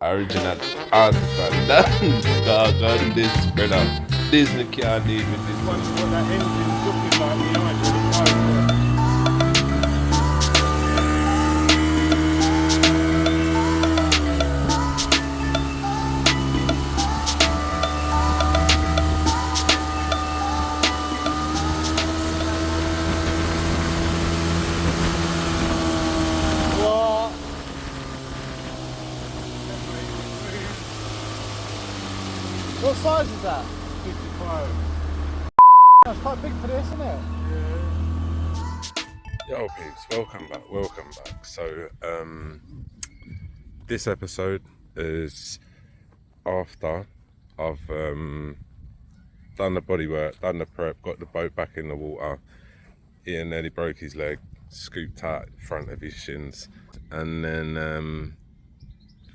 Original Anton. Dog on this, brother. Disney can't deal with this. Once what that engine's looking like behind you, the fireworks. What size is that? 55. That's quite big for this, isn't it? Yo peeps, welcome back. So this episode is after I've done the bodywork, done the prep, got the boat back in the water. Ian nearly broke his leg, scooped out in front of his shins, and then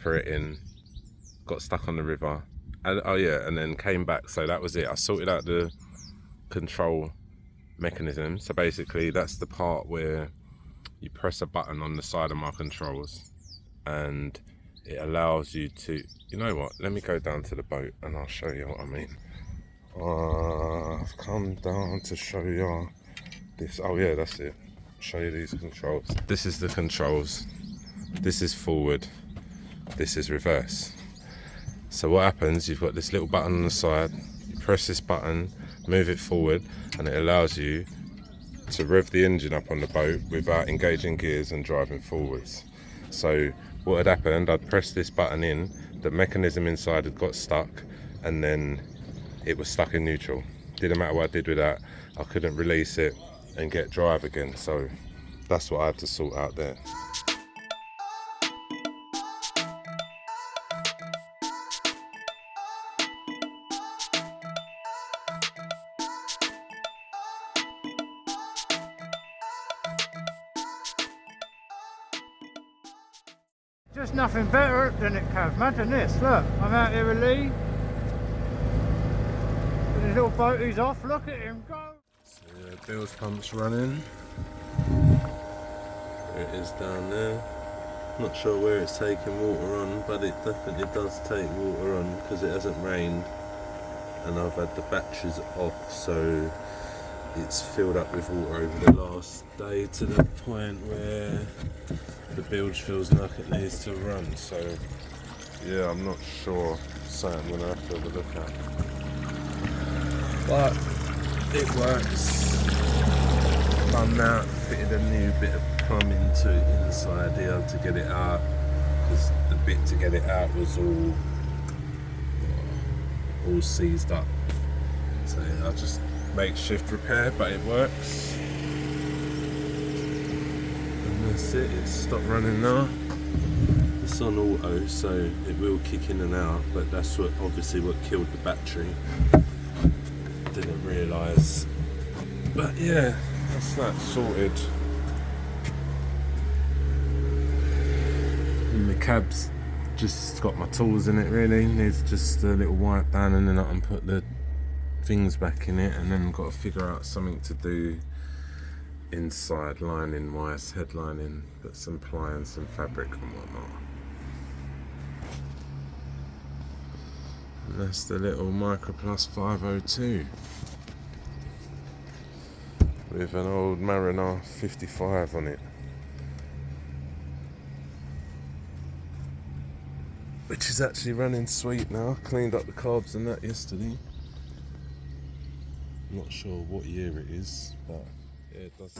threw it in, got stuck on the river. And then came back, so that was it. I sorted out the control mechanism. So basically that's the part where you press a button on the side of my controls and it allows you to, you know what, let me go down to the boat and I'll show you what I mean. I've come down to show you this. Oh yeah, that's it. Show you these controls. This is the controls. This is forward. This is reverse. So what happens, you've got this little button on the side, you press this button, move it forward, and it allows you to rev the engine up on the boat without engaging gears and driving forwards. So what had happened, I'd pressed this button in, the mechanism inside had got stuck, and then it was stuck in neutral. Didn't matter what I did with that, I couldn't release it and get drive again. So that's what I had to sort out there. Just nothing better than it, Cav. Imagine this, look, I'm out here with Lee. With his little boat, he's off, look at him go. So yeah, Bilge pump's running. There it is down there. Not sure where it's taking water on, but it definitely does take water on because it hasn't rained. And I've had the batteries off, so it's filled up with water over the last day to the point where the Bilge feels like it needs to run. So yeah, I'm not sure, so I'm gonna have to have a look at. But it works. I'm now fitted a new bit of plumbing to it inside here to get it out, because the bit to get it out was all seized up. So I just makeshift repair, but it works. And that's it, it's stopped running now. It's on auto, so it will kick in and out, but that's what obviously what killed the battery. Didn't realise. But yeah, that's that sorted. And the cab's just got my tools in it really. Needs just a little wipe down and then I can put the things back in it, and then got to figure out something to do inside lining wise, headlining, put some ply and some fabric and whatnot. And that's the little Microplus 502 with an old Mariner 55 on it, which is actually running sweet now. Cleaned up the carbs and that yesterday. Not sure what year it is, but yeah, it does.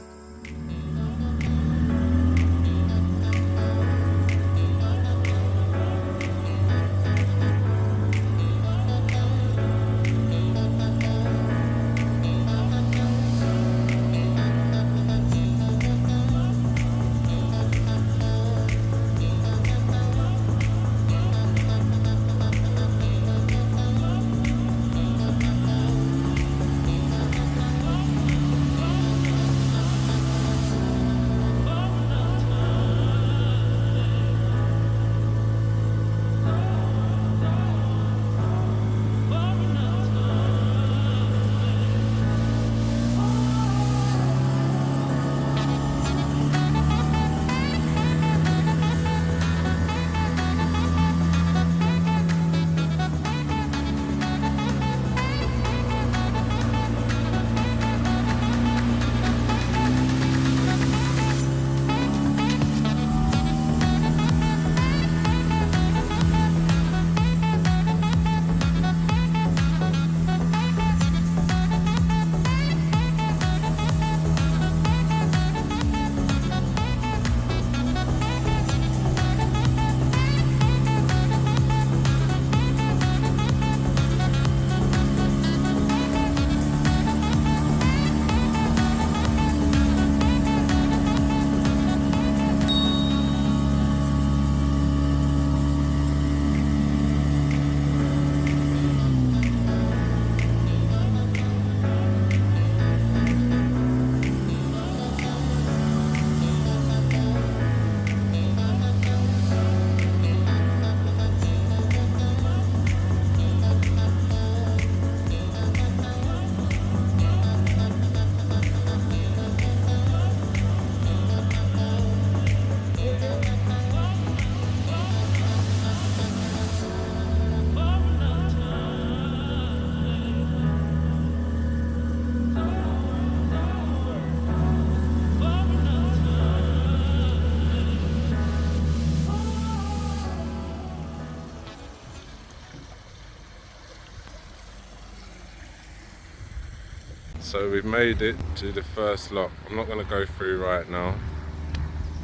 So we've made it to the first lock. I'm not going to go through right now,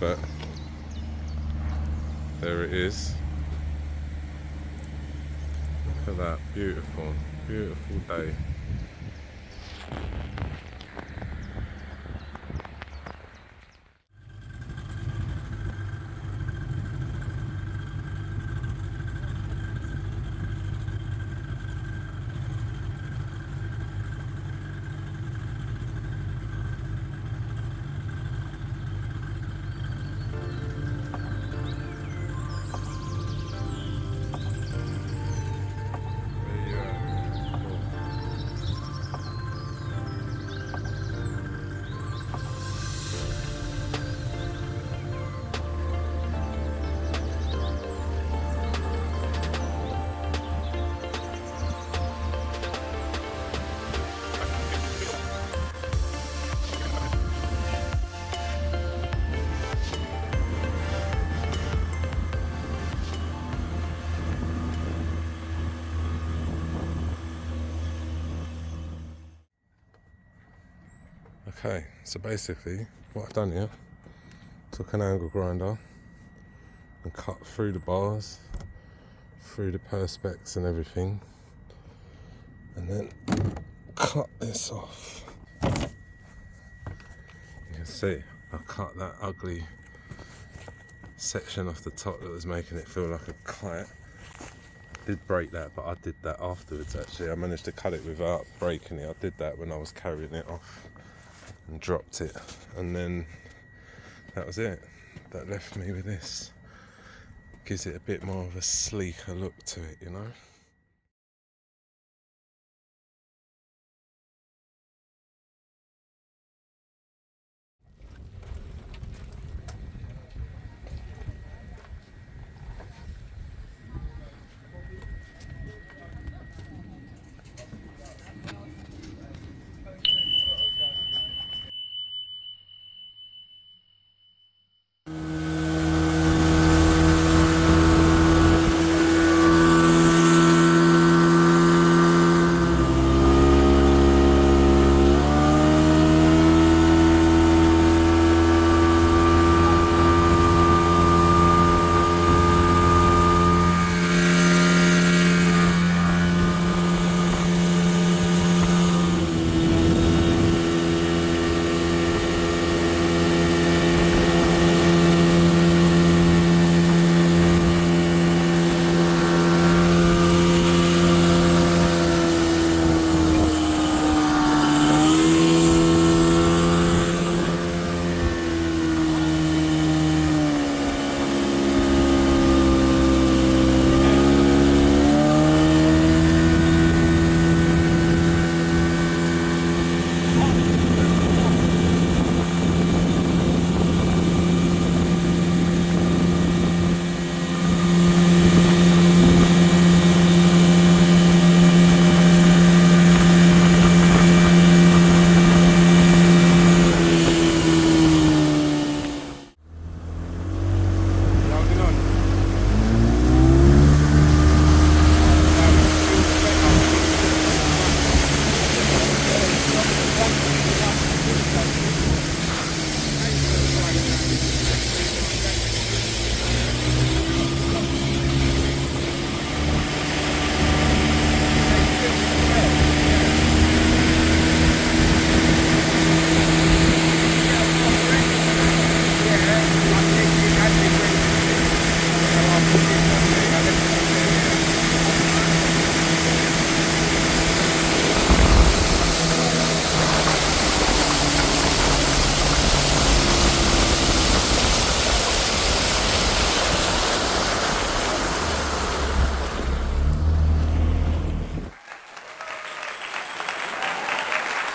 but there it is. Look at that, beautiful, beautiful day. Okay, so basically what I've done here, took an angle grinder and cut through the bars, through the perspex and everything, and then cut this off. You can see I cut that ugly section off the top that was making it feel like a kite. Did break that, but I did that afterwards actually. I managed to cut it without breaking it. I did that when I was carrying it off and dropped it, and then that was it. That left me with this. Gives it a bit more of a sleeker look to it, you know.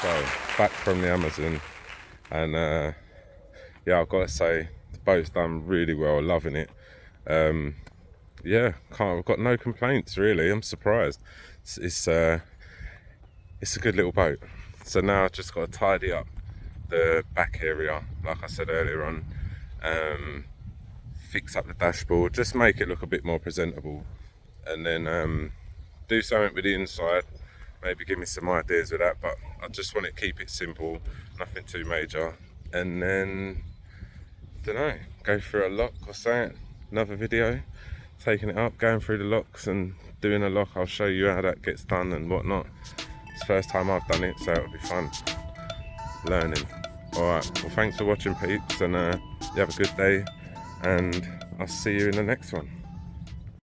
So back from the Amazon, and yeah, I've got to say the boat's done really well, loving it. Yeah, I've got no complaints really. I'm surprised. It's a good little boat. So now I've just got to tidy up the back area, like I said earlier on, fix up the dashboard, just make it look a bit more presentable, and then do something with the inside. maybe give me some ideas with that, but I just want to keep it simple, nothing too major. And then, don't know, go through a lock or something, another video, taking it up, going through the locks and doing a lock. I'll show you how that gets done and whatnot. It's the first time I've done it, so it'll be fun learning. Alright, well thanks for watching peeps, and you have a good day, and I'll see you in the next one.